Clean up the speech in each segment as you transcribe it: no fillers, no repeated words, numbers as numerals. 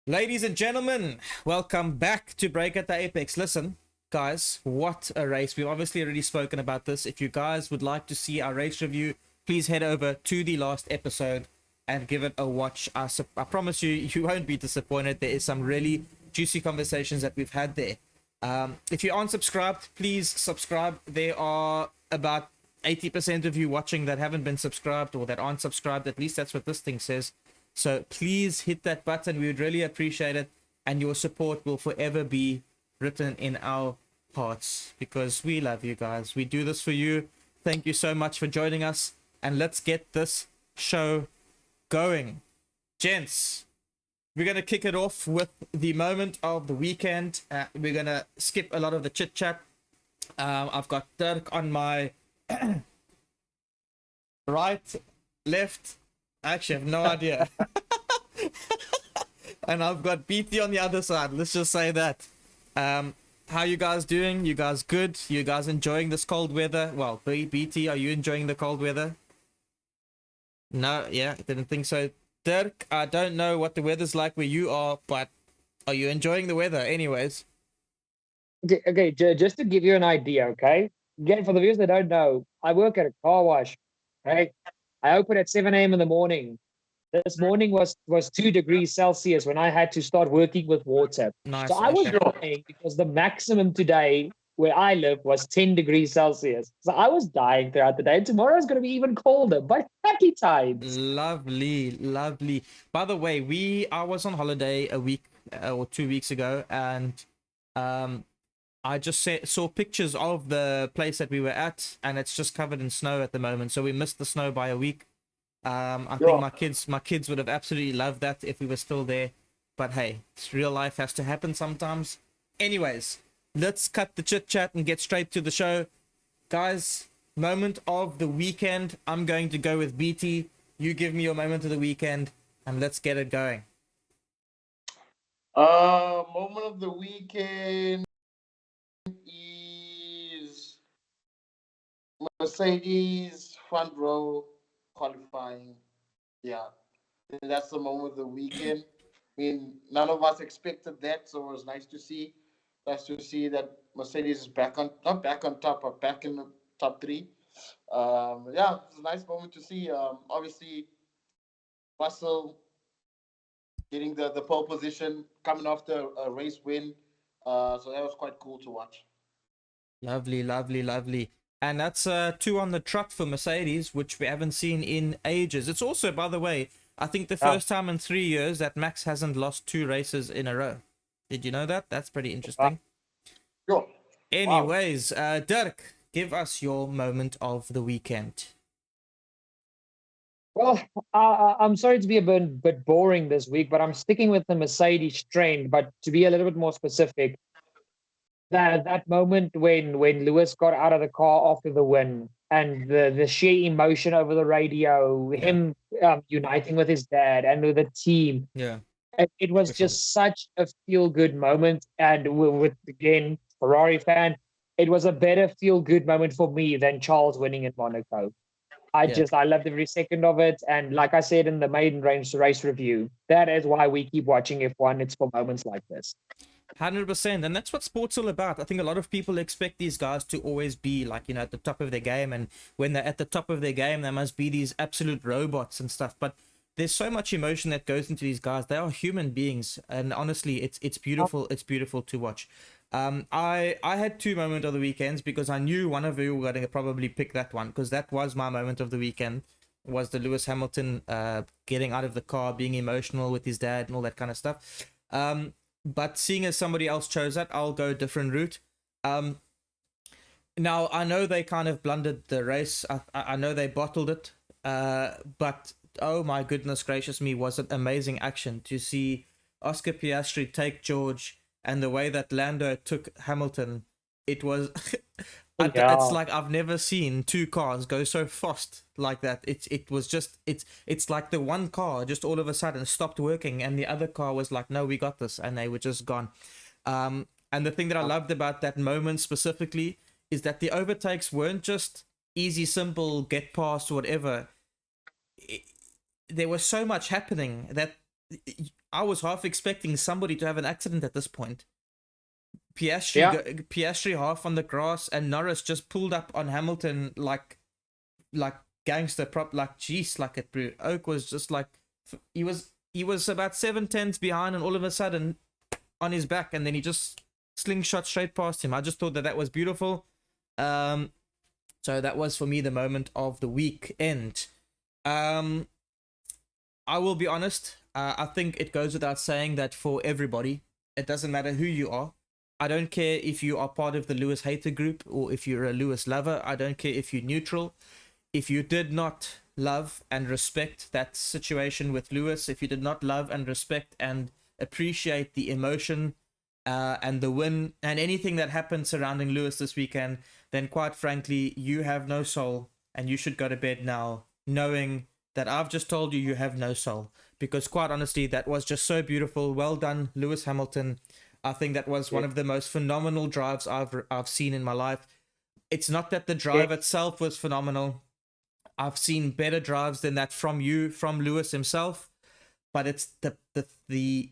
Ladies and gentlemen, welcome back to Break at the Apex. Listen, guys, what a race. We've obviously already spoken about this. If you guys would like to see our race review, please head over to the last episode and give it a watch. I promise you, you won't be disappointed. There is some really juicy conversations that we've had there. If you aren't subscribed, please subscribe. There are about 80% of you watching that haven't been subscribed or that aren't subscribed. At least that's what this thing says. So please hit that button. We would really appreciate it. And your support will forever be written in our hearts because we love you guys. We do this for you. Thank you so much for joining us. And let's get this show going. Gents, we're going to kick it off with the moment of the weekend. We're going to skip a lot of the chit chat. I've got Dirk on my right, left. I actually have no idea. And I've got BT on the other side. Let's just say that. How you guys doing? You guys good? You guys enjoying this cold weather? Well, BT, are you enjoying the cold weather? No, yeah, didn't think so. Dirk, I don't know what the weather's like where you are, but are you enjoying the weather anyways? Okay, just to give you an idea, okay? Again, for the viewers that don't know, I work at a car wash, right? I open at 7 a.m. in the morning. This morning was 2 degrees Celsius when I had to start working with water. So Nice, I was okay. dying because the maximum today where I live was 10 degrees Celsius. So I was dying throughout the day. And tomorrow is going to be even colder, but happy times. Lovely, lovely. By the way, I was on holiday a week or 2 weeks ago, and I just saw pictures of the place that we were at, and it's just covered in snow at the moment. So we missed the snow by a week. I think my kids would have absolutely loved that if we were still there. But hey, real life has to happen sometimes. Anyways, let's cut the chit chat and get straight to the show, guys. Moment of the weekend. I'm going to go with BT. You give me your moment of the weekend, and let's get it going. Moment of the weekend is Mercedes front row qualifying. Yeah, that's the moment of the weekend. I mean, none of us expected that, so it was nice to see. Nice to see that Mercedes is back on, not back on top, but back in the top three. Yeah, it's a nice moment to see. Obviously, Russell getting the pole position, coming after a race win. So that was quite cool to watch. Lovely, lovely, lovely. And that's two on the trot for Mercedes, which we haven't seen in ages. It's also, by the way, I think the first time in 3 years that Max hasn't lost 2 races in a row. Did you know that? That's pretty interesting. Sure. Anyways, Dirk, give us your moment of the weekend. Well, I'm sorry to be a bit boring this week, but I'm sticking with the Mercedes trend. But to be a little bit more specific, that moment when Lewis got out of the car after the win and the sheer emotion over the radio, him uniting with his dad and with the team, Yeah. it was just such a feel good moment. And with again Ferrari fan, it was a better feel good moment for me than Charles winning in Monaco. I loved every second of it. And like I said in the maiden race review, that is why we keep watching F1. It's for moments like this. 100%. And that's what sport's all about. I think a lot of people expect these guys to always be like, at the top of their game. And when they're at the top of their game, they must be these absolute robots and stuff. But there's so much emotion that goes into these guys. They are human beings. And honestly, it's beautiful. It's beautiful to watch. I had 2 moments of the weekends because I knew one of you were going to probably pick that one, because that was my moment of the weekend, was the Lewis Hamilton getting out of the car, being emotional with his dad and all that kind of stuff. But seeing as somebody else chose that, I'll go a different route. Now, I know they kind of blundered the race. I know they bottled it. But, oh my goodness gracious me, was it amazing action to see Oscar Piastri take George, and the way that Lando took Hamilton. It was... It's like I've never seen 2 cars go so fast like that. It was just it's like the one car just all of a sudden stopped working, and the other car was like, no, we got this, and they were just gone. And the thing that I loved about that moment specifically is that the overtakes weren't just easy, simple, get past, whatever. There was so much happening that I was half expecting somebody to have an accident at this point. Piastri, Yeah. Piastri half on the grass, and Norris just pulled up on Hamilton like gangster prop, like jeez, like it, bro. Oak was just like he was about 7/10 behind, and all of a sudden on his back, and then he just slingshot straight past him. I just thought that was beautiful. So that was for me the moment of the weekend. I will be honest. I think it goes without saying that for everybody, it doesn't matter who you are. I don't care if you are part of the Lewis hater group or if you're a Lewis lover. I don't care if you're neutral. If you did not love and respect that situation with Lewis, if you did not love and respect and appreciate the emotion and the win and anything that happened surrounding Lewis this weekend, then quite frankly, you have no soul and you should go to bed now knowing that I've just told you have no soul. Because quite honestly, that was just so beautiful. Well done, Lewis Hamilton. I think that was one of the most phenomenal drives I've seen in my life. It's not that the drive itself was phenomenal. I've seen better drives than that from Lewis himself, but it's the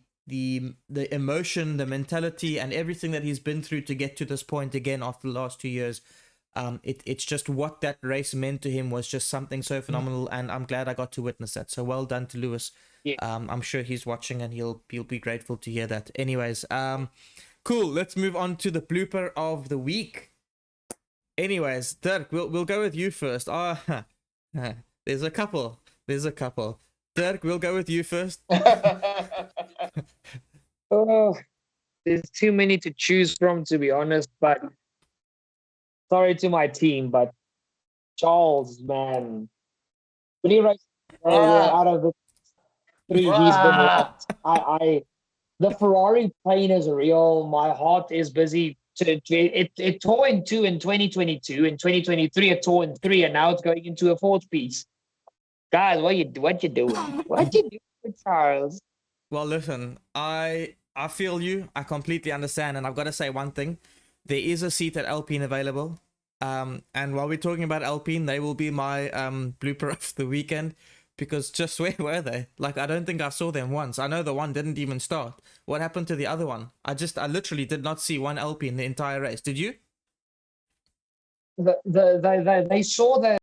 emotion, the mentality, and everything that he's been through to get to this point again after the last 2 years. It's just what that race meant to him was just something so phenomenal, and I'm glad I got to witness that. So well done to Lewis. Yeah. I'm sure he's watching and he'll be grateful to hear that. Anyways, cool. Let's move on to the blooper of the week. Anyways, Dirk, we'll go with you first. There's a couple. Dirk, we'll go with you first. Oh, there's too many to choose from, to be honest. But sorry to my team, but Charles, man, 3 races out of the 3 he's been locked. The Ferrari pain is real. My heart is busy. It tore in 2 in 2022. In 2023, it tore in 3, and now it's going into a 4th piece. Guys, what you doing? What you doing, Charles? Well, listen, I feel you. I completely understand, and I've got to say one thing: there is a seat at Alpine available. And while we're talking about Alpine, they will be my blooper of the weekend. Because just where were they? Like, I don't think I saw them once. I know the one didn't even start. What happened to the other one? I literally did not see one Alpine the entire race. Did you? They saw the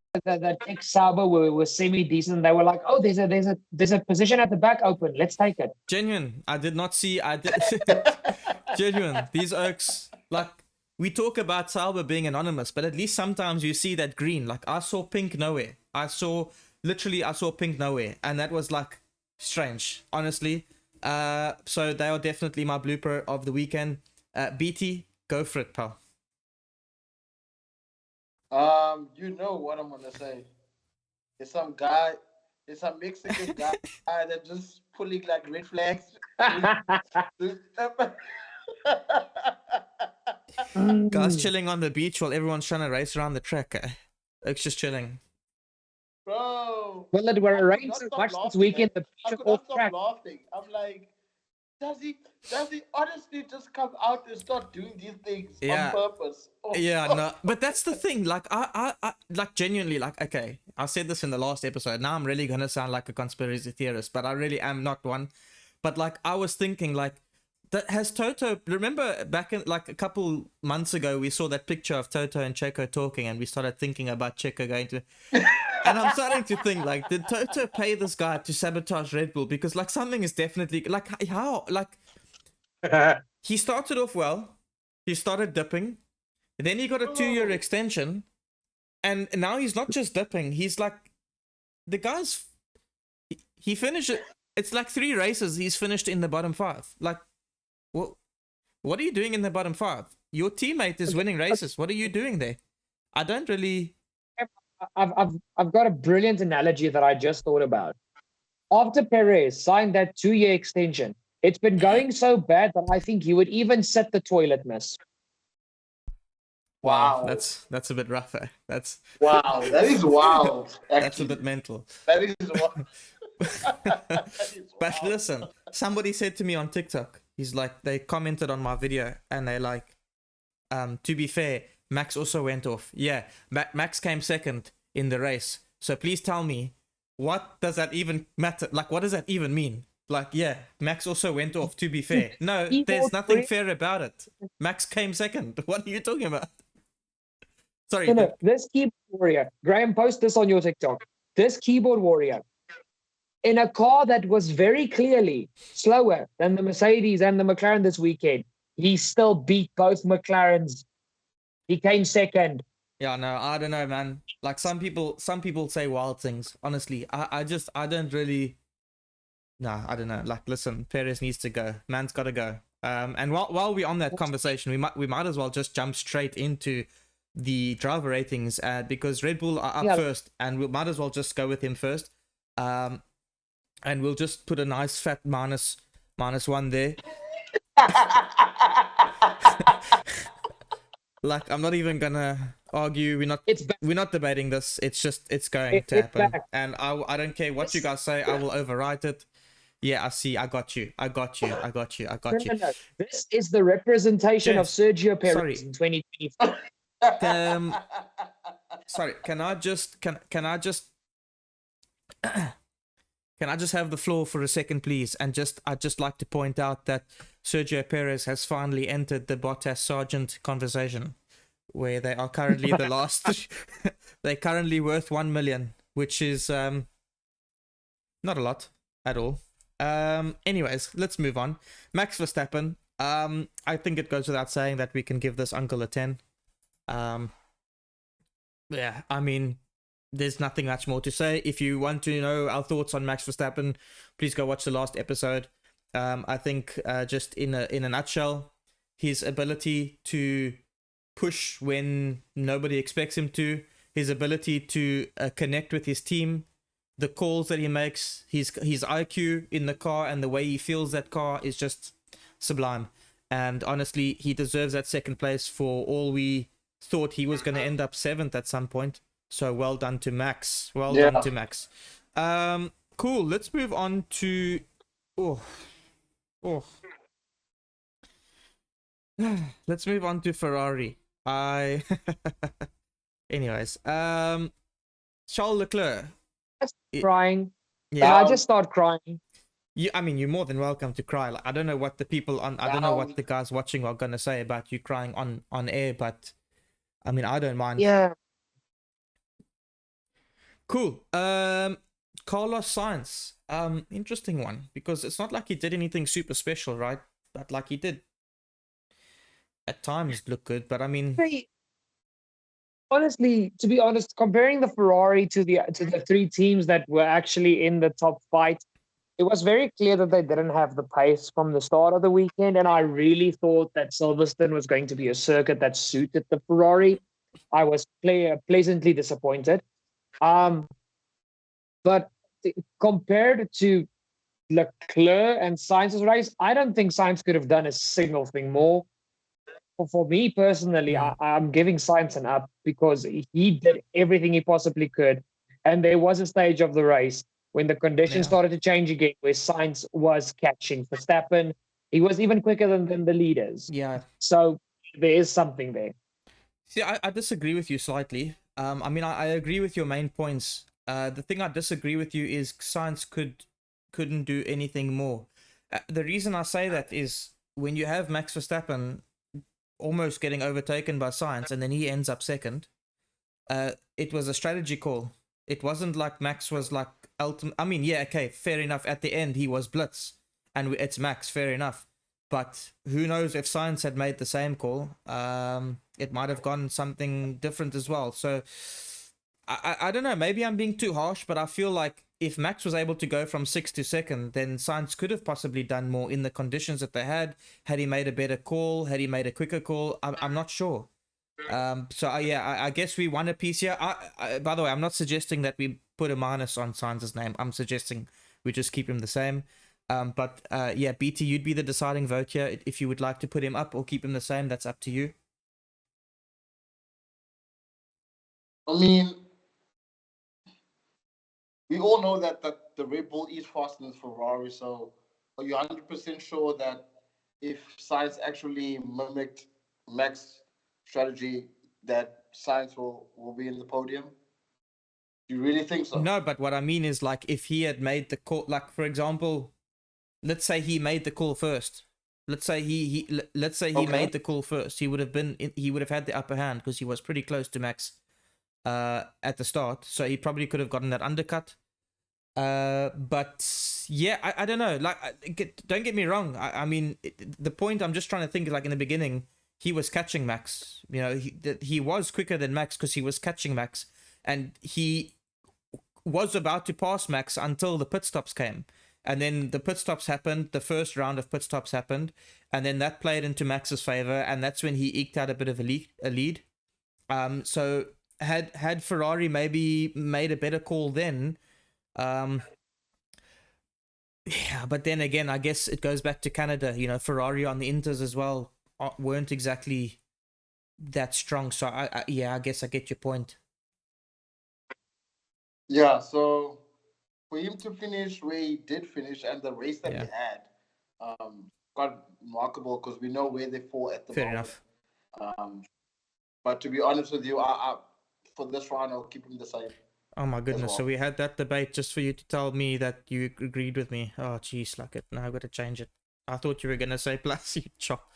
X Sauber were semi decent. They were like, oh, there's a position at the back open. Let's take it. Genuine. I did not see. Genuine. These Oaks, like, we talk about Sauber being anonymous, but at least sometimes you see that green. Like, I saw pink nowhere. I saw pink nowhere, and that was like strange, honestly. So they are definitely my blooper of the weekend. BT, go for it, pal. You know what I'm gonna say. It's some Mexican guy that just pulling like red flags. Guys chilling on the beach while everyone's trying to race around the track. It's just chilling. Bro. Well, it were rain so much this weekend. The I could not stop laughing. I'm like, does he honestly just come out and start doing these things on purpose? Oh. Yeah, no, but that's the thing. Like, I like genuinely, like, okay, I said this in the last episode. Now I'm really gonna sound like a conspiracy theorist, but I really am not one. But like, I was thinking, like, that has Toto. Remember back in like a couple months ago, we saw that picture of Toto and Checo talking, and we started thinking about Checo going to. And I'm starting to think, like, did Toto pay this guy to sabotage Red Bull? Because, like, something is definitely, like, how? Like, he started off well. He started dipping. Then he got a 2-year extension. And now he's not just dipping. He's, like, the guy's, he finished it. It's like 3 races. He's finished in the bottom 5. Like, what are you doing in the bottom 5? Your teammate is winning races. What are you doing there? I don't really... I've got a brilliant analogy that I just thought about. After Perez signed that 2-year extension, it's been going so bad that I think he would even set the toilet mess. Wow, that's a bit rough. That's wow. That is wild. That's a bit mental. That is wild. But listen, somebody said to me on TikTok, he's like, they commented on my video and they like, to be fair, Max also went off. Yeah, Max came second in the race. So please tell me, what does that even matter? Like, what does that even mean? Like, yeah, Max also went off, to be fair. No, Keyboard there's nothing warrior. fair about it. Max came second. What are you talking about? Sorry, No, no, this keyboard warrior. Graham, post this on your TikTok. This keyboard warrior in a car that was very clearly slower than the Mercedes and the McLaren this weekend, he still beat both McLarens. He came second. yeah, no, I don't know, man. Like some people say wild things. Honestly, I don't really. No, I don't know. Like, listen, Perez needs to go. Man's got to go. And while we're on that conversation, we might as well just jump straight into the driver ratings, because Red Bull are up first, and we might as well just go with him first. And we'll just put a nice fat -1 there. Like, I'm not even gonna argue. We're not debating this. It's just it's going to happen. Back. And I don't care what you guys say. I will overwrite it. Yeah, I see. I got you. No. This is the representation of Sergio Perez in 2024. Sorry, can I just can I just have the floor for a second, please? And I'd just like to point out that Sergio Perez has finally entered the Bottas Sargent conversation, where they are currently the last. They're currently worth 1 million, which is not a lot at all. Anyways, let's move on. Max Verstappen. I think it goes without saying that we can give this uncle a 10. Yeah, I mean, there's nothing much more to say. If you want to know our thoughts on Max Verstappen, please go watch the last episode. I think just in a nutshell, his ability to push when nobody expects him to, his ability to connect with his team, the calls that he makes, his IQ in the car, and the way he feels that car is just sublime. And honestly, he deserves that second place. For all we thought he was going to end up 7th at some point. So well done to Max. Done to Max. Cool. Let's move on to let's move on to Ferrari. Anyways, Charles Leclerc. Crying. Yeah, I just start crying. I mean, you're more than welcome to cry. Like, I don't know what the people on, I don't know what the guys watching are gonna say about you crying on air, but I mean, I don't mind. Yeah. Cool. Carlos Sainz. Interesting one, because it's not like he did anything super special, right? But like, he did at times look good. But I mean, honestly, to be honest, comparing the Ferrari to the 3 teams that were actually in the top fight, it was very clear that they didn't have the pace from the start of the weekend. And I really thought that Silverstone was going to be a circuit that suited the Ferrari. I was pleasantly disappointed. But compared to Leclerc and Sainz's race, I don't think Sainz could have done a single thing more. For me personally, I'm giving Sainz an up, because he did everything he possibly could. And there was a stage of the race when the conditions started to change again, where Sainz was catching Verstappen. He was even quicker than the leaders. Yeah. So there is something there. See, I disagree with you slightly. I mean, I agree with your main points. The thing I disagree with you is Sainz couldn't do anything more. The reason I say that is when you have Max Verstappen almost getting overtaken by Sainz, and then he ends up second, it was a strategy call. It wasn't like Max was like ultimate. I mean, yeah, okay, fair enough. At the end, he was blitz, and it's Max, fair enough. But who knows if Sainz had made the same call? It might have gone something different as well. So I don't know. Maybe I'm being too harsh, but I feel like if Max was able to go from 6th to 2nd, then Sainz could have possibly done more in the conditions that they had. Had he made a better call? Had he made a quicker call? I'm not sure. So I guess we won a piece here. By the way, I'm not suggesting that we put a minus on Sainz's name. I'm suggesting we just keep him the same. But yeah, BT, you'd be the deciding vote here. If you would like to put him up or keep him the same, that's up to you. I mean, we all know that the Red Bull is faster than Ferrari. So are you 100% sure that if Sainz actually mimicked Max strategy, that Sainz will be in the podium? Do you really think so? No, but what I mean is, like, if he had made the call, like, for example, let's say he made the call first. Let's say let's say he Okay. made the call first. He would have had the upper hand because he was pretty close to Max at the start. So he probably could have gotten that undercut. But yeah, I don't know. Like, don't get me wrong. I mean, the point I'm just trying to think is, like, in the beginning, he was catching Max. You know, he was quicker than Max because he was catching Max, and he was about to pass Max until the pit stops came. And then the pit stops happened. The first round of pit stops happened, and then that played into Max's favor, and that's when he eked out a bit of a lead. So had Ferrari maybe made a better call then, yeah, but then again, I guess it goes back to Canada. You know, Ferrari on the Inters as well weren't exactly that strong. So yeah, I guess I get your point. Yeah, so for him to finish where he did finish and the race that he Yeah. had, quite remarkable because we know where they fall at the Fair moment. enough. But to be honest with you, I for this round I'll keep him the same. Oh my goodness! well. So we had that debate just for you to tell me that you agreed with me. Oh jeez, like it. Now I've got to change it. I thought you were gonna say plus, you chop.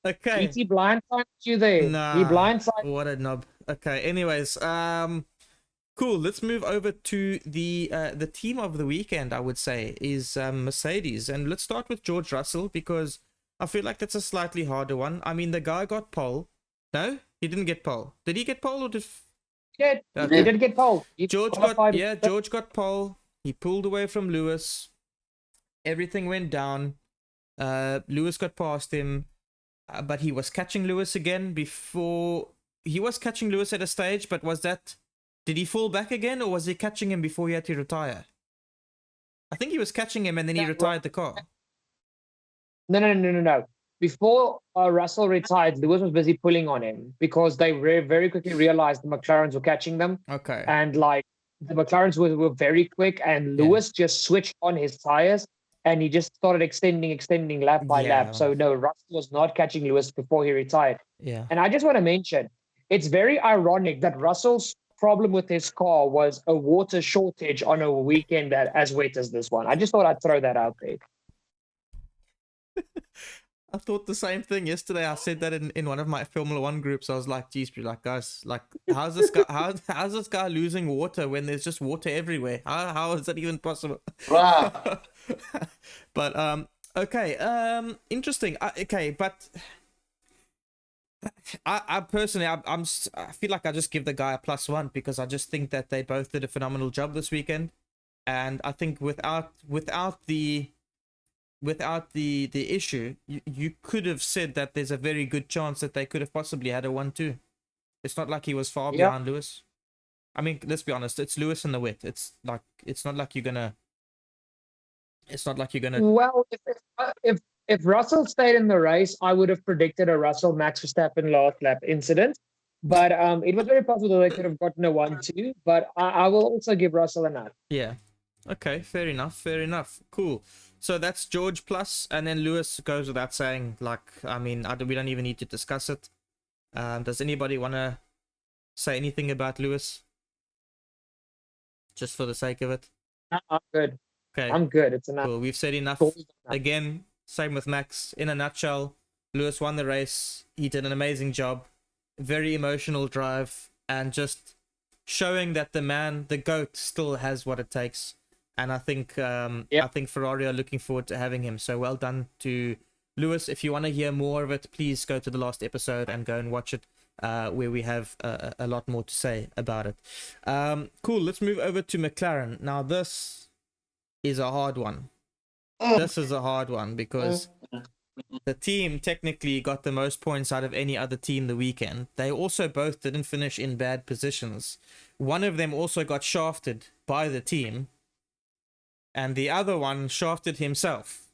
Okay. BT blindsided you there. He Nah. blindsided. What a knob. Okay. Anyways, cool. Let's move over to the team of the weekend. I would say is Mercedes, and let's start with George Russell because I feel like that's a slightly harder one. I mean, the guy got pole. No, he didn't get pole. Did he get pole or did? He Okay. did get pole. He George qualified. George got pole. He pulled away from Lewis. Everything went down. Lewis got past him, but he was catching Lewis again before. He was catching Lewis at a stage, but was that? Did he fall back again, or was he catching him before he had to retire? I think he was catching him, and then he retired the car. No. Before Russell retired, Lewis was busy pulling on him because they very quickly realized the McLarens were catching them. Okay. And like the McLarens were very quick, and Lewis just switched on his tires and he just started extending lap by lap. So no, Russell was not catching Lewis before he retired. Yeah. And I just want to mention, it's very ironic that Russell's problem with his car was a water shortage on a weekend that as wet as this one. I just thought I'd throw that out there. I thought the same thing yesterday. I said that in one of my Formula One groups. I was like, geez, like, guys, like, how's this guy how's this guy losing water when there's just water everywhere? How is that even possible? Bruh. But okay, interesting. Okay, but I personally, I feel like I just give the guy a +1 because I just think that they both did a phenomenal job this weekend, and I think without the issue, you could have said that there's a very good chance that they could have possibly had a 1-2. It's not like he was far behind Lewis. I mean, let's be honest, it's Lewis in the wet. It's not like you're gonna. Well, if Russell stayed in the race, I would have predicted a Russell Max Verstappen last lap incident. But it was very possible they could have gotten a 1-2. But I will also give Russell a nut. Yeah. Okay, fair enough. Cool. So that's George plus, and then Lewis goes without saying. Like, I mean, we don't even need to discuss it. Does anybody want to say anything about Lewis? Just for the sake of it. I'm good. Okay. I'm good. It's enough. Cool. We've said enough. Again, same with Max. In a nutshell, Lewis won the race. He did an amazing job. Very emotional drive, and just showing that the GOAT, still has what it takes. And I think I think Ferrari are looking forward to having him. So well done to Lewis. If you want to hear more of it, please go to the last episode and go and watch it, where we have a lot more to say about it. Cool. Let's move over to McLaren. Now this is a hard one. This is a hard one because the team technically got the most points out of any other team the weekend. They also both didn't finish in bad positions. One of them also got shafted by the team, and the other one shafted himself,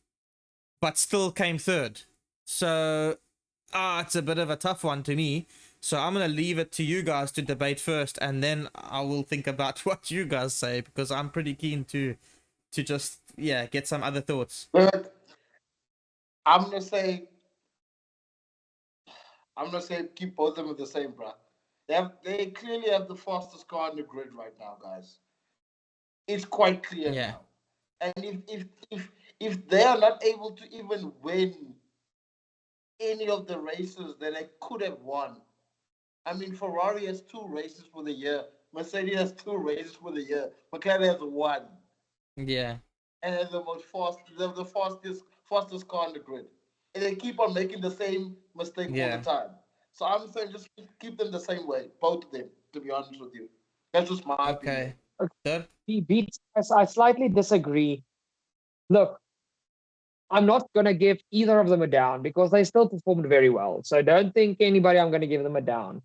but still came third. So, it's a bit of a tough one to me. So I'm going to leave it to you guys to debate first, and then I will think about what you guys say, because I'm pretty keen to just, get some other thoughts. But I'm gonna say keep both of them the same, bro. They clearly have the fastest car in the grid right now, guys. It's quite clear Yeah. now. And if they are not able to even win any of the races that they could have won, I mean, Ferrari has 2 races for the year. Mercedes has 2 races for the year. McLaren has 1, Yeah. and has the fastest car on the grid. And they keep on making the same mistake all the Yeah. time. So I'm saying just keep them the same way, both of them. To be honest with you, that's just my opinion. Okay. Third. He beats us. I slightly disagree. Look, I'm not going to give either of them a down because they still performed very well. So don't think anybody I'm going to give them a down.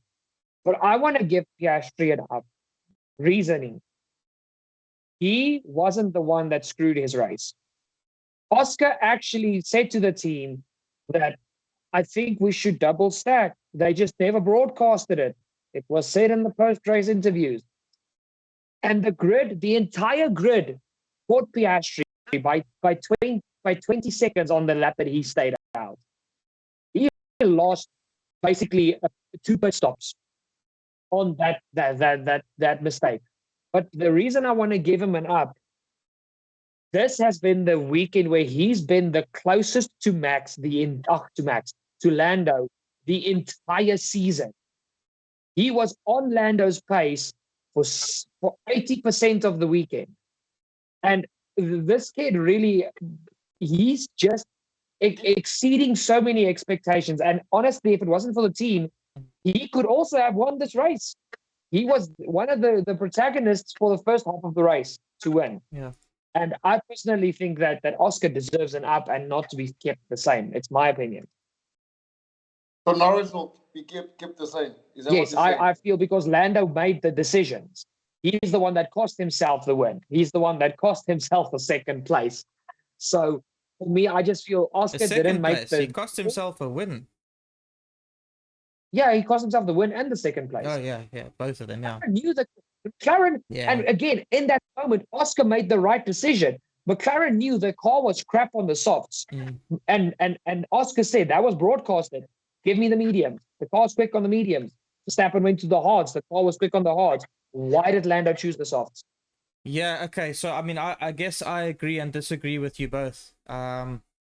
But I want to give Piastri an up. Reasoning. He wasn't the one that screwed his race. Oscar actually said to the team that I think we should double stack. They just never broadcasted it. It was said in the post race interviews. And the grid, the entire grid, caught Piastri by 20 seconds on the lap that he stayed out. He lost basically 2 pit stops on that mistake. But the reason I want to give him an up, this has been the weekend where he's been the closest to to Lando the entire season. He was on Lando's pace for 80% of the weekend. And this kid really, he's just exceeding so many expectations. And honestly, if it wasn't for the team, he could also have won this race. He was one of the protagonists for the first half of the race to win. Yeah. And I personally think that Oscar deserves an up and not to be kept the same. It's my opinion. So Norris will be kept the same. Is that what Yes, you're saying? I feel because Lando made the decisions. He's the one that cost himself the win. He's the one that cost himself a second place. So for me, I just feel The Oscar didn't second make place. the. He cost himself a win. Yeah, he cost himself the win and the second place. Oh yeah, yeah, both of them. Yeah. McLaren knew that McLaren, Yeah. and again, in that moment, Oscar made the right decision. McLaren knew the car was crap on the softs. Mm. And Oscar said that was broadcasted. Give me the mediums. The car's quick on the mediums. Verstappen went to the hards. The car was quick on the hards. Why did Lando choose the softs? Yeah, okay. So I mean I guess I agree and disagree with you both.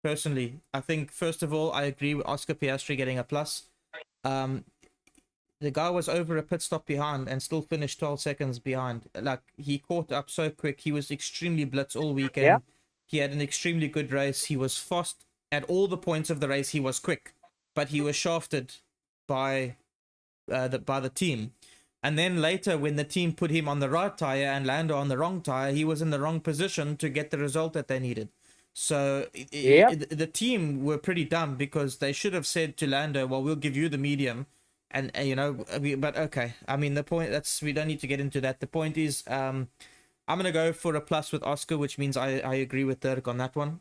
Personally, I think first of all I agree with Oscar Piastri getting a plus. The guy was over a pit stop behind and still finished 12 seconds behind. Like he caught up so quick. He was extremely blitz all weekend. Yeah. He had an extremely good race. He was fast at all the points of the race. He was quick, but he was shafted by the team. And then later, when the team put him on the right tire and Lando on the wrong tire, he was in the wrong position to get the result that they needed. So the team were pretty dumb because they should have said to Lando, "Well, we'll give you the medium." And you know, but okay. I mean, the point we don't need to get into that. The point is, I'm gonna go for a plus with Oscar, which means I agree with Dirk on that one.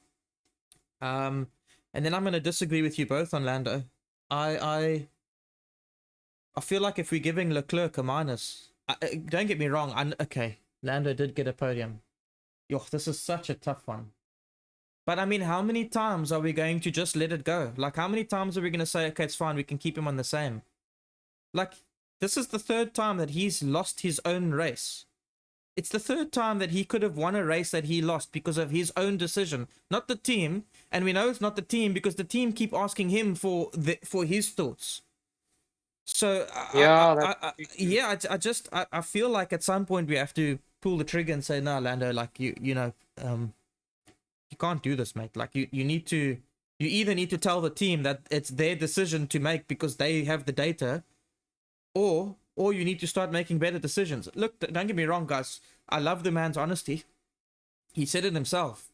And then I'm gonna disagree with you both on Lando. I feel like if we're giving Leclerc a minus, don't get me wrong. Okay, Lando did get a podium. Yo, this is such a tough one. But I mean, how many times are we going to just let it go? Like, how many times are we going to say, okay, it's fine, we can keep him on the same? Like, this is the third time that he's lost his own race. It's the third time that he could have won a race that he lost because of his own decision, not the team. And we know it's not the team because the team keep asking him for his thoughts. So I feel like at some point we have to pull the trigger and say, no, Lando, like you can't do this, mate. Like you either need to tell the team that it's their decision to make because they have the data, or you need to start making better decisions. Look, don't get me wrong, guys. I love the man's honesty. He said it himself.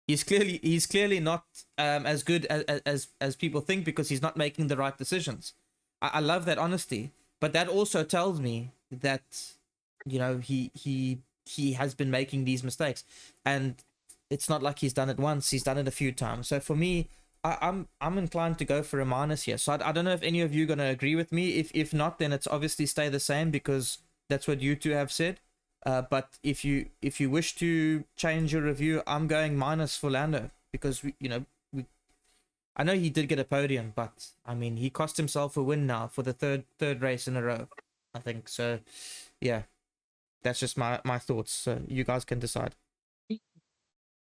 He's clearly not as good as people think because he's not making the right decisions. I love that honesty, but that also tells me that he has been making these mistakes, and it's not like he's done it once. He's done it a few times. So for me, I'm inclined to go for a minus here. So I don't know if any of you are going to agree with me. If not, then it's obviously stay the same because that's what you two have said. But if you wish to change your review, I'm going minus for Lando because I know he did get a podium, but I mean he cost himself a win now for the third race in a row, I think. So yeah. That's just my thoughts. So you guys can decide.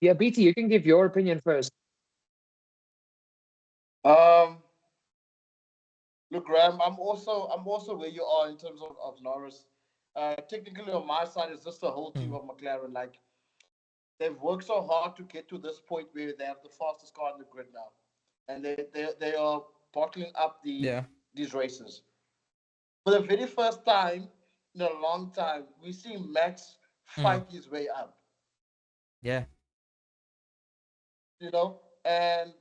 Yeah, BT, you can give your opinion first. Um, Look, Graham, I'm also where you are in terms of Norris. Technically, on my side, it's just the whole team Mm. of McLaren. Like they've worked so hard to get to this point where they have the fastest car in the grid now, and they are bottling up Yeah. these races. For the very first time in a long time, we see Max Mm. fight his way up. Yeah. You know, and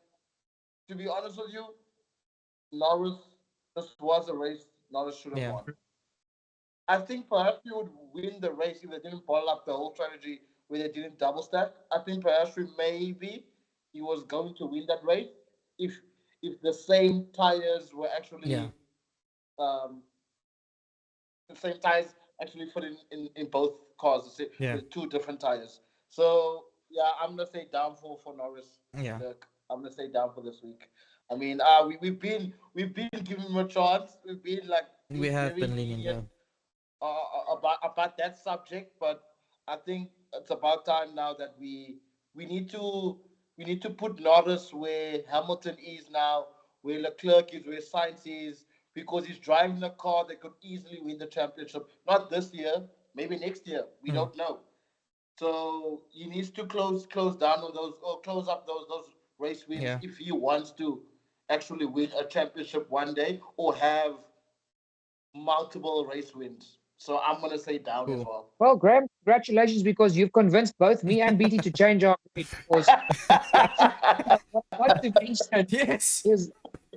to be honest with you, Norris, this was a race Norris should have Yeah. won. I think perhaps we would win the race if they didn't bottle up the whole strategy where they didn't double stack. I think perhaps maybe he was going to win that race if the same tires were Yeah. actually um, the same tires actually put in both cars Yeah. with two different tires. So yeah, I'm gonna say down for Norris. Yeah. Look, I'm gonna say down for this week. I mean, we've been giving him a chance. We've been like We being have very been lenient. Yeah. lenient about that subject, but I think it's about time now that we need to we need to put Norris where Hamilton is now, where Leclerc is, where Sainz is, because he's driving a car that could easily win the championship. Not this year, maybe next year. We Mm. don't know. So he needs to close down on those or close up those race wins Yeah. if he wants to actually win a championship one day or have multiple race wins. So I'm gonna say down as Cool. well. Well, Graham, congratulations because you've convinced both me and BT to change our grade. Because what to mention Yes. is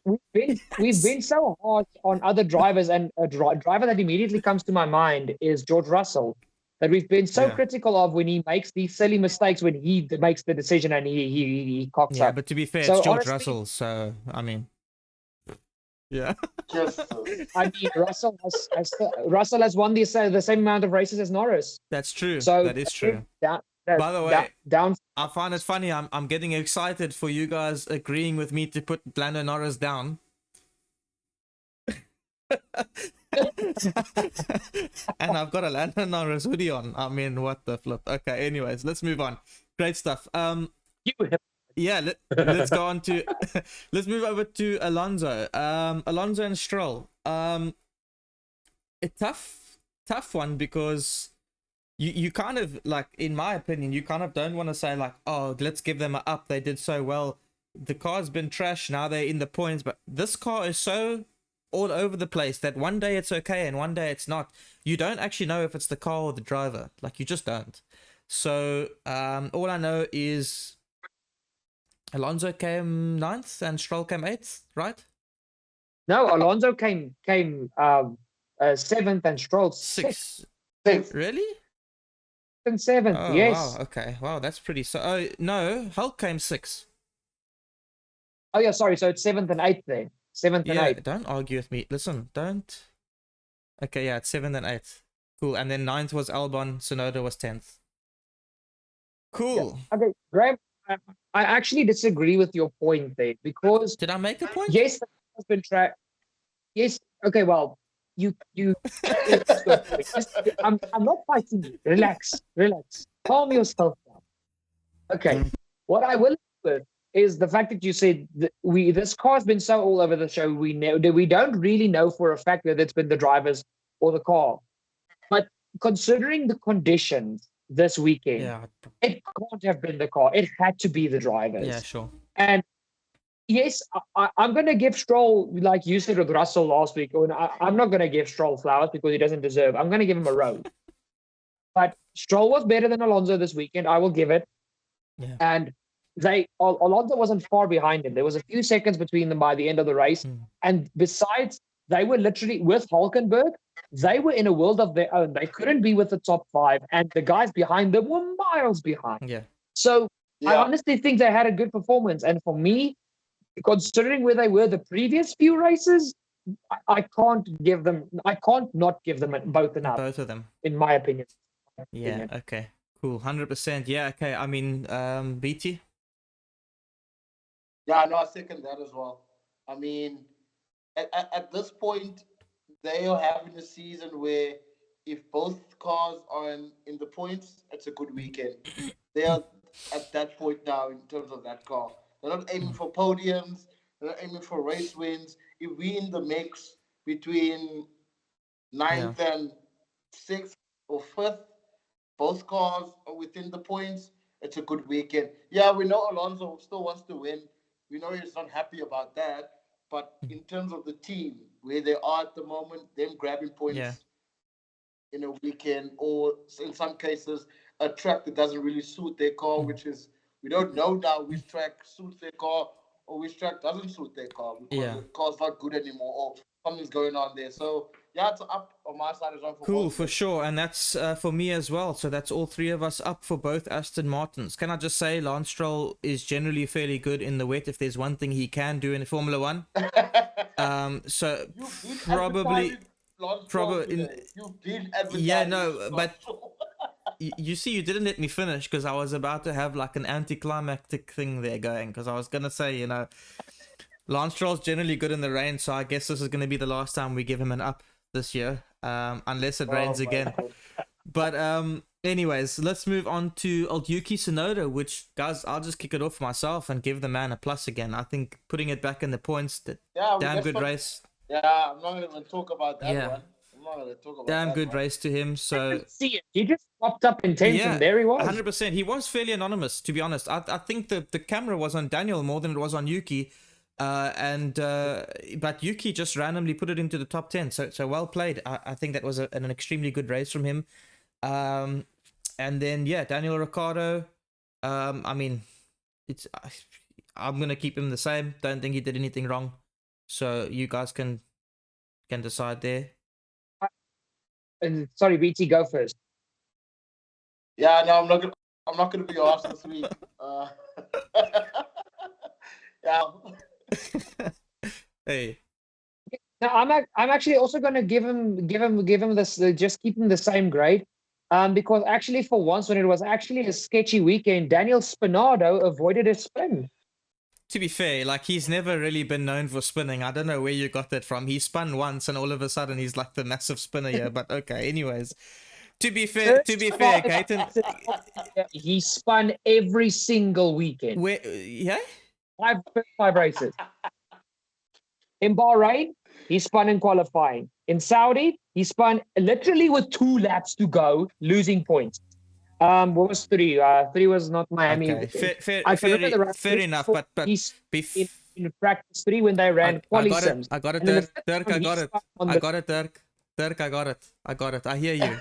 we've Yes. been so hard on other drivers, and a driver that immediately comes to my mind is George Russell. That we've been so Yeah. critical of when he makes these silly mistakes when he makes the decision and he cocks Yeah. up. But to be fair, it's So George honestly, Russell. So I mean, yeah. Just I mean Russell has won the same amount of races as Norris. That's true. So That is true. that By the way, down. I find it funny. I'm getting excited for you guys agreeing with me to put Lando Norris down. And I've got a Lando Norris hoodie on. I mean, what the flip? Okay, anyways, let's move on. Great stuff. You Yeah, let's go on to let's move over to Alonso. Alonso and Stroll. A tough one because you kind of like, in my opinion, you kind of don't want to say like, oh, let's give them a up. They did so well. The car's been trash. Now they're in the points, but this car is so all over the place that one day it's okay and one day it's not. You don't actually know if it's the car or the driver. Like, you just don't. So all I know is Alonso came ninth and Stroll came eighth, right? No, Alonso came seventh and Stroll sixth Six. safe. Really? and seventh. Oh wow. Yes. Okay. Wow, that's pretty. So oh no, Hulk came sixth. Oh yeah, sorry. So it's seventh and eighth then. Seventh and Yeah. eighth. Don't argue with me. Listen. Don't. Okay. Yeah. It's seventh and eighth. Cool. And then ninth was Albon. Sonoda was 10th. Cool. Yeah. Okay, Graham. I actually disagree with your point there because Did I make a point? yes, the has been tracked. Yes. Okay. Well, you. It's good. I'm not fighting you. Relax. Relax. Calm yourself down. Okay. What I will with is the fact that you said that this car's been so all over the show. We don't really know for a fact that it's been the drivers or the car. But considering the conditions this weekend, Yeah. it can't have been the car. It had to be the Yeah. drivers. Sure. And yes, I'm going to give Stroll, like you said with Russell last week, and I'm not going to give Stroll flowers because he doesn't deserve. I'm going to give him a rose. But Stroll was better than Alonso this weekend. I will give it. Yeah. And Alonso wasn't far behind him. There was a few seconds between them by the end of the race. And besides, they were literally with Hulkenberg. They were in a world of their own. They couldn't be with the top five, and the guys behind them were miles behind. Yeah. So I Yeah, honestly think they had a good performance. And for me, considering where they were the previous few races, I can't not give them both enough, Both of them. in my opinion. Yeah. Okay. Cool. 100%. Yeah. Okay. I mean, BT. yeah, no, I second that as well. I mean, at this point, they are having a season where if both cars are in the points, it's a good weekend. They are at that point now in terms of that car. They're not aiming for podiums. They're not aiming for race wins. If we in the mix between Yeah. ninth and sixth or fifth, both cars are within the points. It's a good weekend. Yeah, we know Alonso still wants to win. We know he's not happy about that. But in terms of the team, where they are at the moment, them grabbing Yeah. points in a weekend, or in some cases, a track that doesn't really suit their car, which is, we don't know now which track suits their car or which track doesn't suit their car because Yeah. the car's not good anymore or something's going on there. So, yeah, it's up on my side as well for Cool, both of for them. sure. And that's for me as well. So that's all three of us up for both Aston Martins. Can I just say Lance Stroll is generally fairly good in the wet if there's one thing he can do in Formula One. So You've been probably advertising Lance Stroll probably today. You've been advertising yeah, no, Lance but Stroll. you see, you didn't let me finish because I was about to have like an anticlimactic thing there going because I was gonna say, you know, Lance Stroll's generally good in the rain, so I guess this is gonna be the last time we give him an up this year, unless it rains Oh, my again. God. But anyways, let's move on to old Yuki Tsunoda, which, guys, I'll just kick it off myself and give the man a plus again. I think putting it back in the points, Yeah, damn that's good not, race. yeah, I'm not going to talk about that Yeah, one. I'm not going to talk about damn that good one. race to him. I So didn't see it. He just popped up in 10th yeah, and there he was. 100%. He was fairly anonymous, to be honest. I think the camera was on Daniel more than it was on Yuki. But Yuki just randomly put it into the top 10. So well played. I think that was an extremely good race from him. And then yeah, Daniel Ricciardo. I mean, I'm gonna keep him the same. Don't think he did anything wrong. So you guys can decide there. Sorry, BT, go first. Yeah, no, I'm not gonna be asked this week. Yeah. Hey. Now I'm actually also going to give him this just keep him the same grade, because actually for once when it was actually a sketchy weekend, Daniel Spinardo avoided a spin. To be fair, like he's never really been known for spinning. I don't know where you got that from. He spun once and all of a sudden he's like the massive spinner here. But okay, anyways. To be fair, Gaten, He spun every single weekend. where yeah? Five races. In Bahrain, he spun in qualifying. In Saudi, he spun literally with 2 laps to go, losing points. What was 3? 3 was not Miami. Okay, fair fair enough. But he's bef- in practice 3 when they ran quali sims. I got it, And then the Dirk. fifth Dirk, one, I he got it. spun on I the got it, Dirk. Dirk, I got it. I hear you.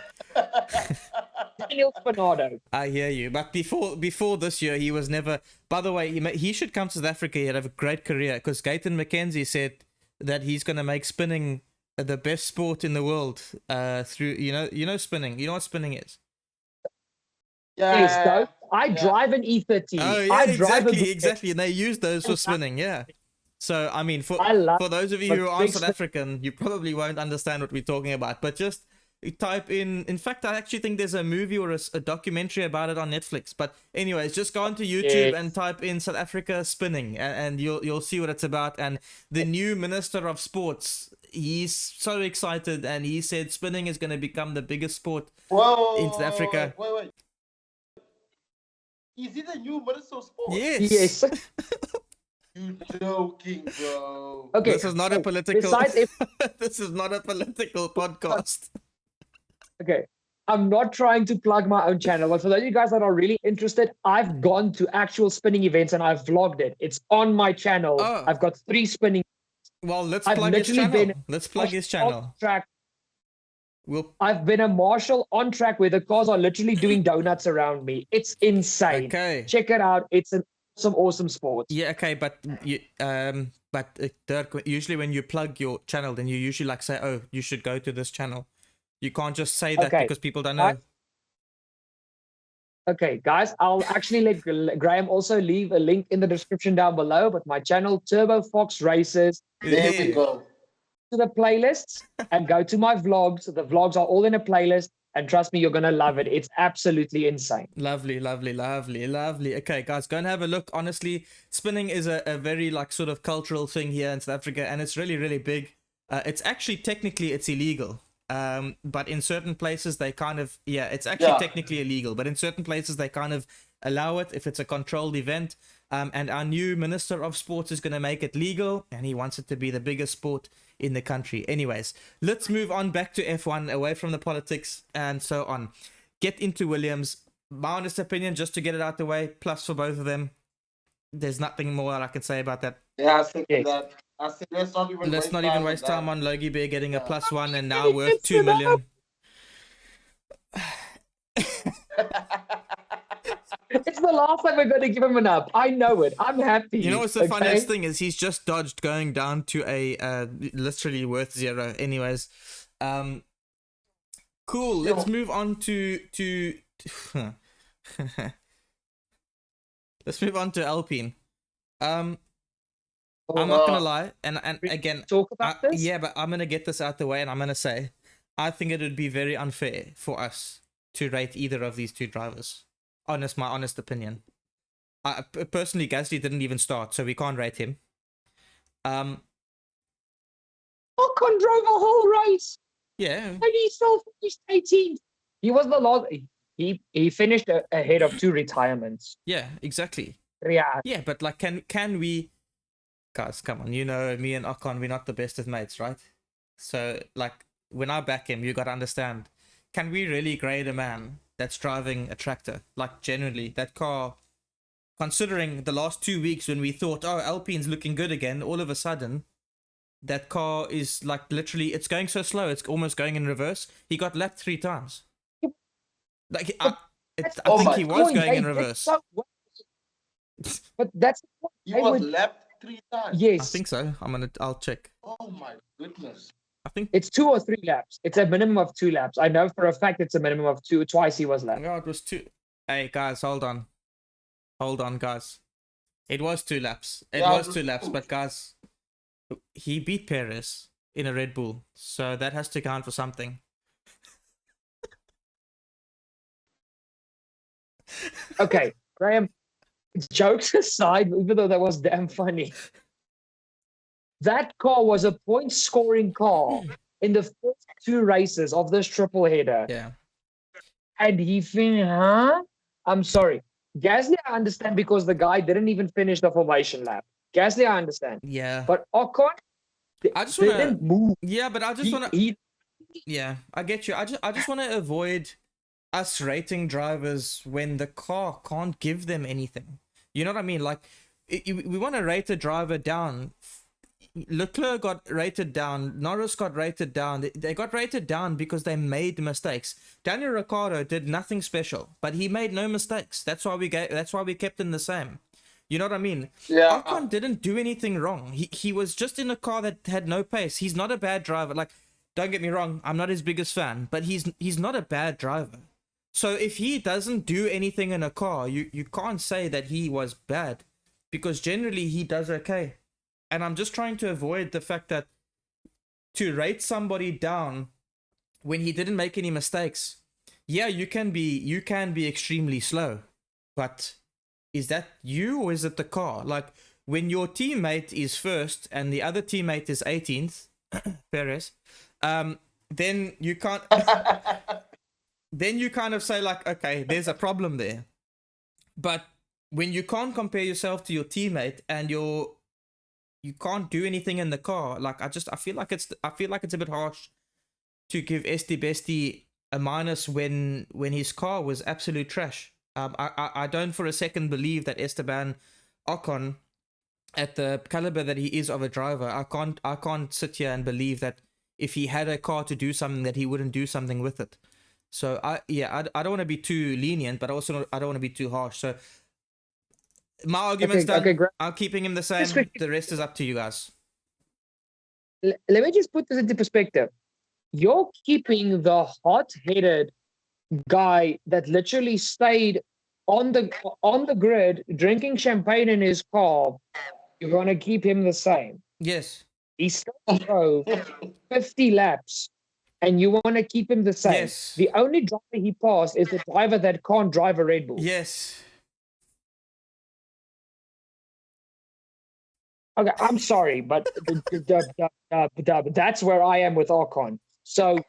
Daniel Spinardo. I hear you. But before this year, he was never. By the way, he should come to South Africa. He'd have a great career because Gaten McKenzie said that he's going to make spinning the best sport in the world. Through you know spinning. You know what spinning is? Yeah. Yes, though. I Yeah. drive an E30. Oh yeah, I drive exactly. And they use those for spinning. Yeah. So I mean, for those of you who aren't South African, you probably won't understand what we're talking about. But just type in. In fact, I actually think there's a movie or a documentary about it on Netflix. But anyways, just go onto YouTube and type in South Africa spinning, and you'll see what it's about. And the new Minister of Sports, he's so excited, and he said spinning is going to become the biggest sport in South Africa. Wait. Is he the new Minister of Sport? Yes. You joking, bro? Okay. This is not a political. Besides, This is not a political podcast. Okay. I'm not trying to plug my own channel, but for those of you guys that are really interested, I've gone to actual spinning events and I've vlogged it. It's on my channel. Oh. I've got 3 spinning. Well, let's I've plug his literally channel. been Let's plug his channel. Track. We'll. I've been a marshal on track where the cars are literally doing donuts around me. It's insane. Okay. Check it out. It's an awesome sport. Yeah. Okay. But Dirk, usually when you plug your channel, then you usually like say, "Oh, you should go to this channel." You can't just say that because people don't know. Okay, guys, I'll actually let Graham also leave a link in the description down below. But my channel, Turbo Fox Races, There we go. to the playlists and go to my vlogs. The vlogs are all in a playlist, and trust me, you're gonna love it. It's absolutely insane. Lovely. Okay, guys, go and have a look. Honestly, spinning is a very like sort of cultural thing here in South Africa, and it's really big. It's actually technically it's illegal. But in certain places they kind of it's actually Yeah. technically illegal, but in certain places they kind of allow it if it's a controlled event. And our new Minister of Sports is going to make it legal, and he wants it to be the biggest sport in the country. Anyways, let's move on back to F1, away from the politics and so on. Get into Williams. My honest opinion, just to get it out the way, plus for both of them. There's nothing more that I can say about that. Yeah, I think Yes. that. I think let's not even Waste time on Logie Bear getting a Yeah. +1 and now worth 2 million. It's the last time we're going to give him an up. I know it. I'm happy. You know what's the funniest thing is he's just dodged going down to a literally worth 0. Anyways, cool. Let's move on to let's move on to Alpine. I'm not gonna lie, and again, Talk about this? yeah, but I'm gonna get this out the way, and I'm gonna say, I think it would be very unfair for us to rate either of these two drivers. My honest opinion. Personally, Gasly didn't even start, so we can't rate him. Ocon drove a whole race, Yeah, and he still finished 18th. He was the last. He finished ahead of 2 retirements. yeah, exactly. Yeah. Yeah, but like, can we, guys? Come on, you know me and Ocon, we're not the best of mates, right? So like, when I back him, you gotta understand. Can we really grade a man that's driving a tractor? Like, genuinely, that car. Considering the last 2 weeks when we thought, oh, Alpine's looking good again, all of a sudden, that car is like literally, it's going so slow, it's almost going in reverse. He got lapped 3 times. Like, I think he was going in reverse. But that's the point. He was lapped 3 times. Yes. I think so. I'll check. Oh my goodness. I think It's 2 or 3 laps. It's a minimum of 2 laps. I know for a fact it's a minimum of 2. Twice he was lapped. no, it was 2. Hey guys, hold on, guys. It was 2 laps. It was 2 laps, but guys, he beat Perez in a Red Bull, so that has to count for something. Okay, Graham, jokes aside, even though that was damn funny, that car was a point-scoring car in the first 2 races of this triple header. Yeah. And he finished, huh? I'm sorry. Gasly, I understand because the guy didn't even finish the formation lap. Gasly, I understand. Yeah. But Ocon, I just want didn't to. move. Yeah, but I just want to. Yeah, I get you. I just want to avoid us rating drivers when the car can't give them anything. You know what I mean? Like, we want to rate a driver down. Leclerc got rated down. Norris got rated down. They got rated down because they made mistakes. Daniel Ricciardo did nothing special, but he made no mistakes. That's why we kept him the same. You know what I mean? Yeah. Ocon didn't do anything wrong. He was just in a car that had no pace. He's not a bad driver. Like, don't get me wrong, I'm not his biggest fan, but he's not a bad driver. So if he doesn't do anything in a car, you can't say that he was bad, because generally he does okay. And I'm just trying to avoid the fact that to rate somebody down when he didn't make any mistakes. Yeah, you can be extremely slow, but is that you or is it the car? Like, when your teammate is first and the other teammate is 18th, Perez, then you can't. Then you kind of say, like, okay, there's a problem there. But when you can't compare yourself to your teammate and you can't do anything in the car, like, I feel like it's a bit harsh to give Esti Besti a minus when his car was absolute trash. I don't for a second believe that Esteban Ocon, at the caliber that he is of a driver, I can't sit here and believe that if he had a car to do something that he wouldn't do something with it. So I don't want to be too lenient, but also I don't want to be too harsh. So my argument's done. Okay, I'm keeping him the same. The rest is up to you guys. Let me just put this into perspective. You're keeping the hot-headed guy that literally stayed on the grid drinking champagne in his car. You're going to keep him the same. Yes. He still drove 50 laps, and you want to keep him the same. Yes. The only driver he passed is the driver that can't drive a Red Bull. Yes. Okay, I'm sorry, but that's where I am with Ocon. So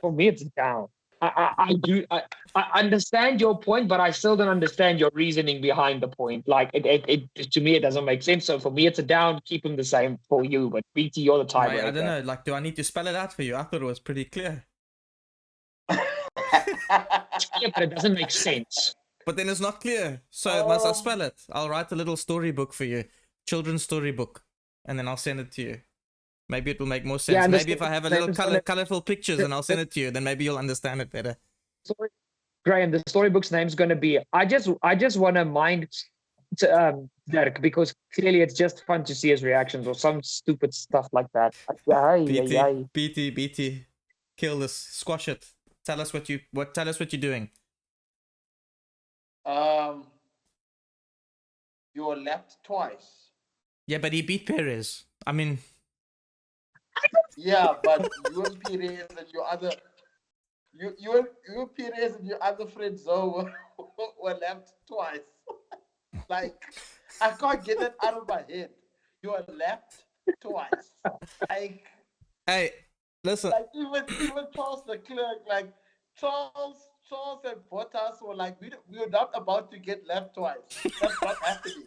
for me, it's down. I understand your point, but I still don't understand your reasoning behind the point. Like it to me, it doesn't make sense. So for me, it's a down. Keep him the same for you, but BT, you're the Mate, I don't tiebreaker. know. Like, do I need to spell it out for you? I thought it was pretty clear. It's clear, but it doesn't make sense. But then it's not clear. So must I Um, spell it? I'll write a little storybook for you. Children's storybook. And then I'll send it to you. Maybe it will make more sense. Yeah, and Maybe if I have a little gonna- colorful pictures and I'll send it to you, then maybe you'll understand it better. Sorry, Graham, the storybook's name's going to be. I just want to mind Dirk, because clearly it's just fun to see his reactions or some stupid stuff like that. BT, kill this, squash it. Tell us what you're doing. you were left twice. Yeah, but he beat Perez. I mean, Yeah, but you and Perez and your other, you Perez and your other friend Zoe were left twice. Like, I can't get that out of my head. You are left twice. Like, hey, listen. like even Charles Leclerc, like Charles and Bottas were like, we were not about to get left twice. That's not happening.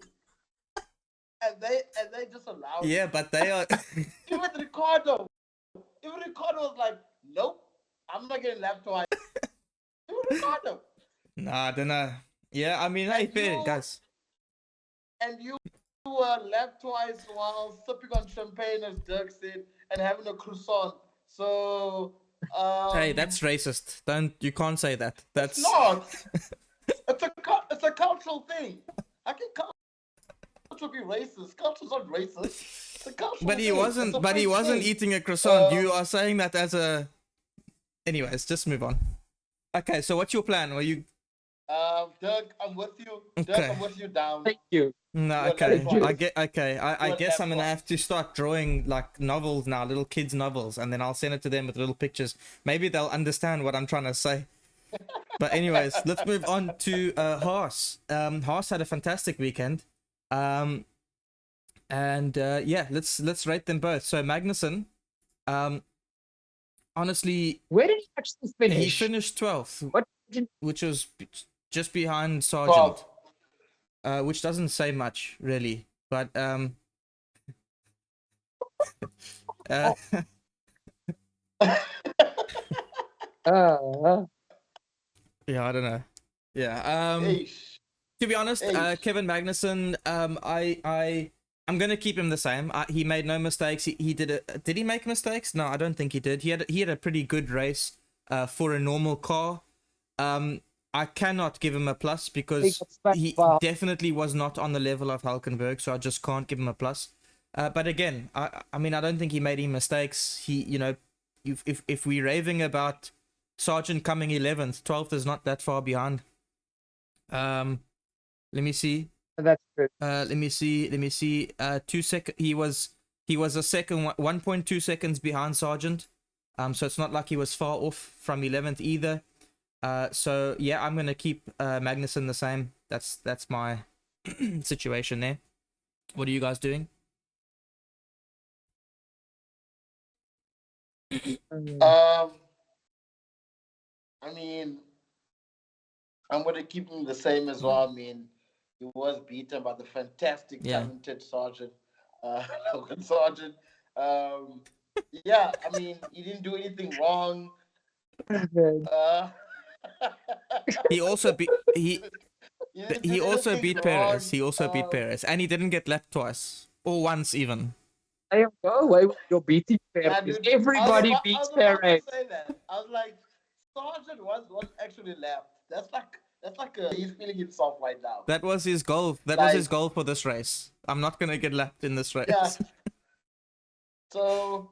And they just allowed Yeah, it. but they are. Even Ricardo was like, nope, I'm not getting left twice. Even Ricardo. Nah, I don't know. Yeah, I mean, hey, fair, guys. And you were left twice while sipping on champagne, as Dirk said, and having a croissant. So, Hey, that's racist. You can't say that. That's not. It's a cultural thing. I can culture be racist. Culture's not racist. It's a cultural But he thing. wasn't. It's a But he French wasn't thing. eating a croissant. You are saying that as a. Anyways, just move on. Okay, so what's your plan? Were you? Dirk, I'm with you. Dirk, Okay. I'm with you down. Thank you. No, You're okay. left twice. I get. Okay, I You're guess left I'm gonna twice. have to start drawing like novels now, little kids' novels, and then I'll send it to them with little pictures. Maybe they'll understand what I'm trying to say. But anyways, let's move on to Haas. Haas had a fantastic weekend. And yeah, let's rate them both. So Magnussen, honestly, Where did he actually finish? he finished 12th, What? which was just behind Sargent, 12. which doesn't say much really. But uh, yeah, I don't know. Yeah. Eesh. To be honest, Eight. Kevin Magnussen, I'm gonna keep him the same. He made no mistakes. He did he make mistakes? No, I don't think he did. He had a pretty good race for a normal car. I cannot give him a plus because he definitely was not on the level of Hulkenberg, so I just can't give him a plus. But again, I mean, I don't think he made any mistakes. He, you know, if we're raving about Sargent coming 11th, 12th is not that far behind. Let me see. That's good. Let me see. 2 seconds. He was a second, 1.2 seconds behind Sargent. So it's not like he was far off from 11th either. So yeah, I'm gonna keep Magnussen the same. That's my situation there. What are you guys doing? I mean, I'm gonna keep him the same as well. I mean, he was beaten by the fantastic, talented Sergeant, Logan Sargent. Yeah, I mean, he didn't do anything wrong. He also beat he also beat Perez. He also beat Perez, and he didn't get lapped twice or once even. I am go away with your beating Perez. Everybody beats Perez. I was like, Sargent was actually lapped. That's like he's feeling himself right now. That was his goal. That was his goal for this race. I'm not gonna get lapped in this race. Yeah. So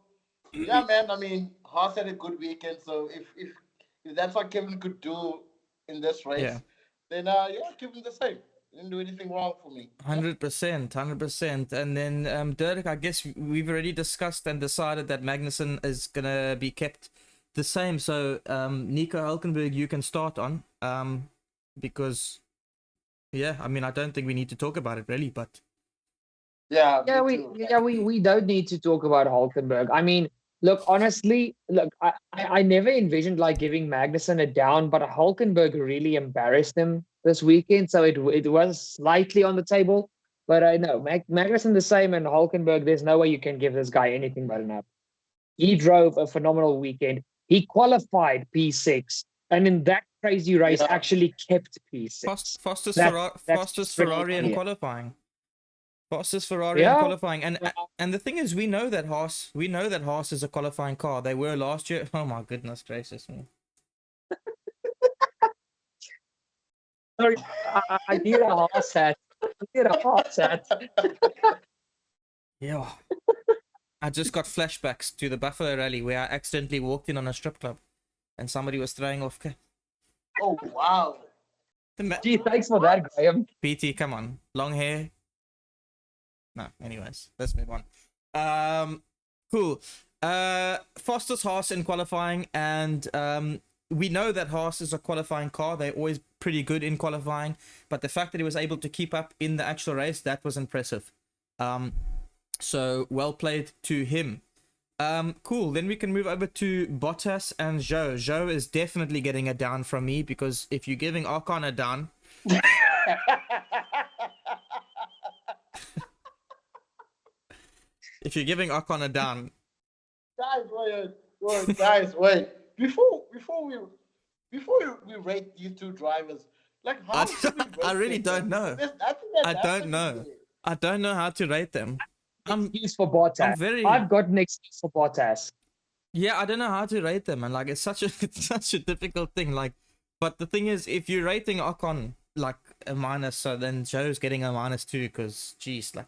yeah, man. I mean, Haas had a good weekend. So if that's what Kevin could do in this race, then keep him the same. Didn't do anything wrong for me. 100%. And then Dirk, I guess we've already discussed and decided that Magnussen is gonna be kept the same. So Nico Hulkenberg, you can start on because I mean, I don't think we need to talk about it really, but we don't need to talk about Hulkenberg. I mean, Look, honestly, I never envisioned like giving Magnussen a down, but Hulkenberg really embarrassed him this weekend, so it was slightly on the table. But I know Magnussen the same, and Hulkenberg, there's no way you can give this guy anything but an up. He drove a phenomenal weekend. He qualified P6, and in that crazy race, Yeah. actually kept P6. Fastest That's Ferrari in really qualifying. Fastest Ferrari in Yeah. qualifying, and the thing is, we know that Haas is a qualifying car. They were last year. Oh my goodness gracious me! Sorry, I need a Haas hat. I need a Haas hat. Yeah. I just got flashbacks to the Buffalo Rally where I accidentally walked in on a strip club, and somebody was throwing off. Oh wow. Gee, thanks for that, Graham. PT, come on, long hair. No, anyways, let's move on. Cool. Fastest Haas in qualifying, and we know that Haas is a qualifying car. They're always pretty good in qualifying, but the fact that he was able to keep up in the actual race, that was impressive. So well played to him. Cool. Then we can move over to Bottas and Zhou. Zhou is definitely getting a down from me, because if you're giving Ocon a down, if you're giving Ocon a down, guys, wait. Before we rate these two drivers, like how should we rate I really them? don't know. There's nothing that I don't happens know. there. I don't know how to rate them. Excuse for Bottas. I've got an excuse for Bottas. Yeah, I don't know how to rate them, and like it's such a difficult thing. Like, but the thing is, if you're rating Ocon like a minus, so then Joe's getting a -2, because geez, like.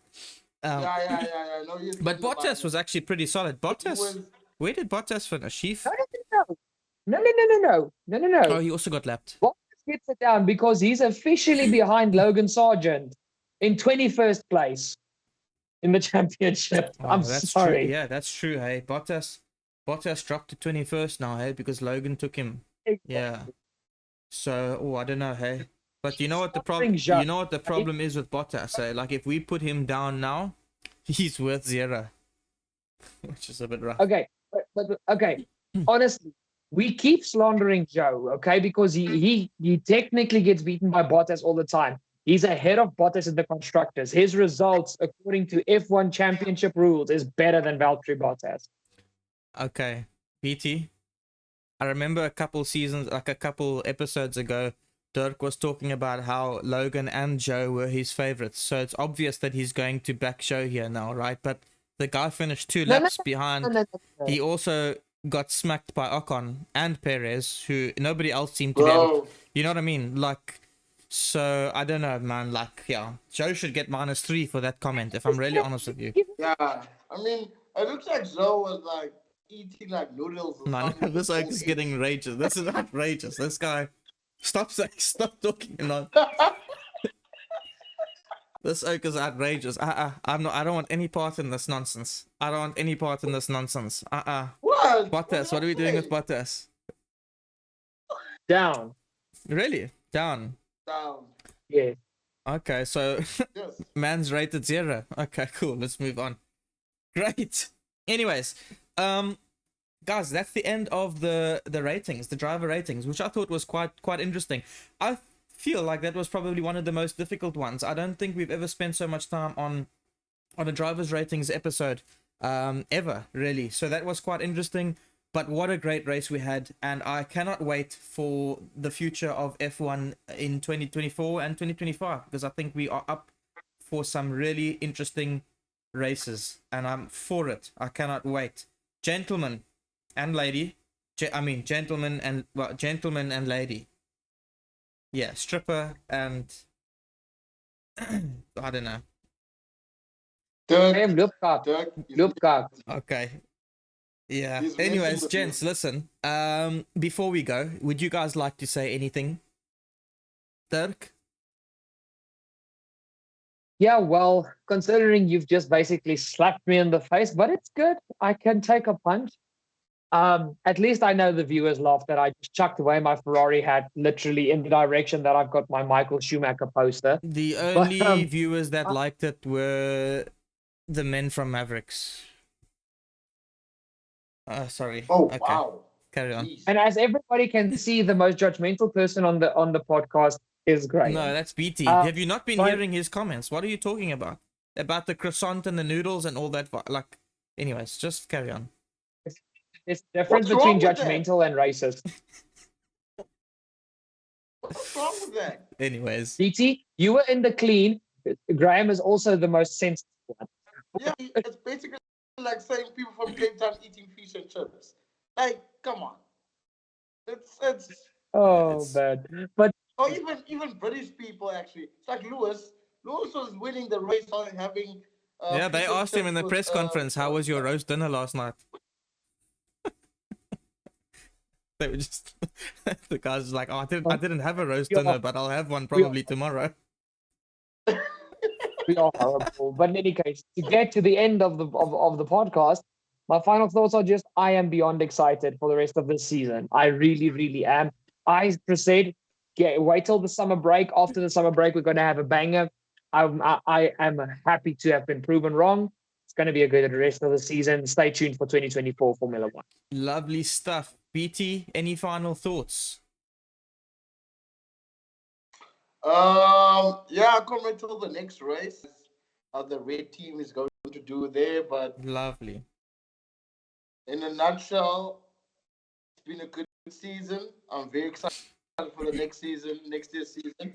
Yeah. No, But Bottas was actually pretty solid. Bottas, was- where did Bottas finish? No. Oh, he also got lapped. Bottas gets it down because he's officially behind Logan Sargent in 21st place in the championship. Oh, I'm that's sorry. True. Yeah, that's true. Hey, Bottas dropped to 21st now. Hey, because Logan took him. Yeah. So, I don't know. Hey, but you know what the problem? You know what the problem is with Bottas? Hey? Like if we put him down now, he's worth 0, which is a bit rough. Okay, but okay. Honestly, we keep slandering Joe, okay, because he technically gets beaten by Bottas all the time. He's ahead of Bottas in the constructors. His results, according to F1 Championship rules, is better than Valtteri Bottas. Okay, BT. I remember a couple episodes ago, Dirk was talking about how Logan and Joe were his favorites. So it's obvious that he's going to back Joe here now, right? But the guy finished 2 laps behind. No. He also got smacked by Ocon and Perez, who nobody else seemed to be able to, you know what I mean? Like, so I don't know, man. Like, yeah, Joe should get -3 for that comment, if I'm really honest with you. Yeah, I mean, it looks like Zoe was like eating like noodles. Or No, this oak is getting rages. This is outrageous. This guy, stop talking. This oak is outrageous. I don't want any part in this nonsense. I don't want any part in this nonsense. What? Bottas, what are we doing with Bottas? Down. Really? Down. Yeah. Okay, so Yes. man's rated 0. Okay, cool. Let's move on. Great. Anyways, guys, that's the end of the ratings, the driver ratings, which I thought was quite interesting. I feel like that was probably one of the most difficult ones. I don't think we've ever spent so much time on a driver's ratings episode ever, really. So that was quite interesting. But what a great race we had, and I cannot wait for the future of F1 in 2024 and 2025, because I think we are up for some really interesting races, and I'm for it. I cannot wait. Gentlemen and lady, gentlemen and lady. Yeah, stripper and I don't know. Lupkart. Okay. Yeah. He's Anyways, messing gents, with listen. Before we go, would you guys like to say anything? Dirk? Yeah, well, considering you've just basically slapped me in the face, but it's good. I can take a punch. At least I know the viewers laughed that I just chucked away my Ferrari hat literally in the direction that I've got my Michael Schumacher poster. The only viewers that liked it were the men from Mavericks. Sorry. Oh, Okay. wow. Carry on. Jeez. And as everybody can see, the most judgmental person on the podcast is Graham. No, that's BT. Uh, Have you not been but- hearing his comments? What are you talking about? About the croissant and the noodles and all that? Like, anyways, just carry on. There's a difference What's wrong between with that? judgmental and racist. What's wrong with that? Anyways, BT, you were in the clean. Graham is also the most sensitive one. Yeah, it's basically like saying people from Cape Town eating fish and chips. Like, come on. It's Oh, it's- bad. But or even British people actually. It's like Lewis. Lewis was winning the race on having. yeah, they fish and asked him in chips the with, press conference, "How was your roast dinner last night?" They were just the guys was like, "Oh, I didn't have a roast Yeah. dinner, but I'll have one probably tomorrow." we are horrible. But in any case, to get to the end of the podcast, my final thoughts are just I am beyond excited for the rest of this season. I really, really am. I said, wait till the summer break. After the summer break, we're going to have a banger. I am happy to have been proven wrong. It's going to be a good rest of the season. Stay tuned for 2024 Formula One. Lovely stuff. BT, any final thoughts? Yeah, I can't wait till the next race. How the red team is going to do there, but Lovely. in a nutshell, it's been a good season. I'm very excited for the next season, next year's season.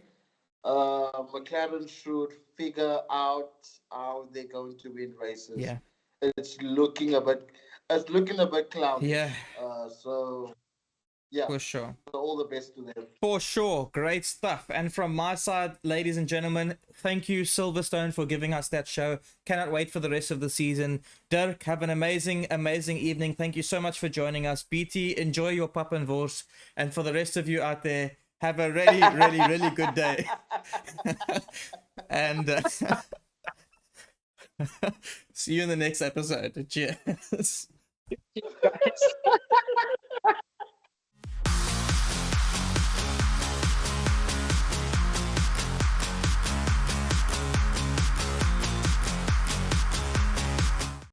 McLaren should figure out how they're going to win races. Yeah. It's looking a bit cloudy. Yeah, So yeah, for sure. all the best to them. For sure. Great stuff. And from my side, ladies and gentlemen, thank you, Silverstone, for giving us that show. Cannot wait for the rest of the season. Dirk, have an amazing, amazing evening. Thank you so much for joining us. BT, enjoy your Pappenwurst. And for the rest of you out there, have a really, really, really good day. And see you in the next episode. Cheers.